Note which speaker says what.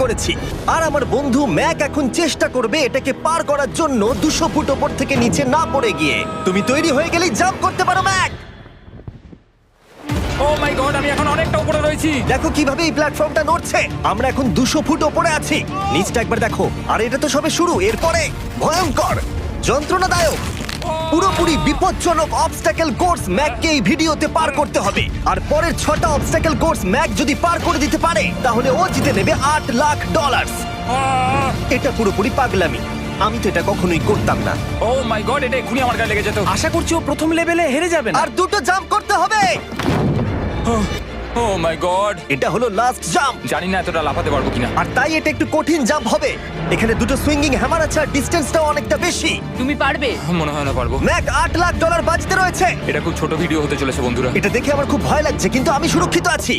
Speaker 1: করেছি। আর আমার বন্ধু ম্যাক এখন চেষ্টা করবে এটাকে পার করার জন্য 200 ফুট ওপর থেকে নিচে না পড়ে গিয়ে। তুমি তৈরি হয়ে গেলেই জাম্প করতে পারো ম্যাক।
Speaker 2: ও মাই গড, আমি এখন অনেকটা উপরে রয়েছি।
Speaker 1: দেখো কিভাবে এই প্ল্যাটফর্মটা নড়ছে। আমরা এখন 200 ফুট ওপরে আছি। নিচটা একবার দেখো। আর এটা তো সবে শুরু, এরপরে ভয়ঙ্কর, যন্ত্রণাদায়ক, পুরোপুরি বিপজ্জনক অবস্টাকেল কোর্স ম্যাককে এই ভিডিওতে পার করতে হবে। আর পরের 6টা অবস্টাকেল কোর্স ম্যাক যদি পার করে দিতে পারে তাহলে ও জিতে নেবে $8 লাখ। এটা পুরোপুরি পাগলামি। আমি তো এটা কখনোই করতাম না।
Speaker 2: ও মাই গড, এটা এক্ষুনি আমার গায়ে লেগে যেত।
Speaker 3: আশা করছি ও প্রথম লেভেলে হেরে যাবে না।
Speaker 1: আর 2টো জাম্প করতে হবে।
Speaker 2: ও মাই গড,
Speaker 1: এটা হলো লাস্ট জাম্প।
Speaker 2: জানি না এতটা লাফাতে পারবো কিনা।
Speaker 1: আর তাই এটা একটু কঠিন জাম্প হবে। এখানে 2টো সুইঙ্গিং হ্যামার আছে আর ডিসটেন্সটাও অনেকটা বেশি।
Speaker 4: তুমি পারবে।
Speaker 2: মনে হয় না পারবো।
Speaker 1: ম্যাক $8 লাখ বাজিতে রয়েছে।
Speaker 2: এটা খুব ছোট ভিডিও হতে চলেছে বন্ধুরা।
Speaker 1: এটা দেখে আমার খুব ভয় লাগছে, কিন্তু আমি সুরক্ষিত আছি।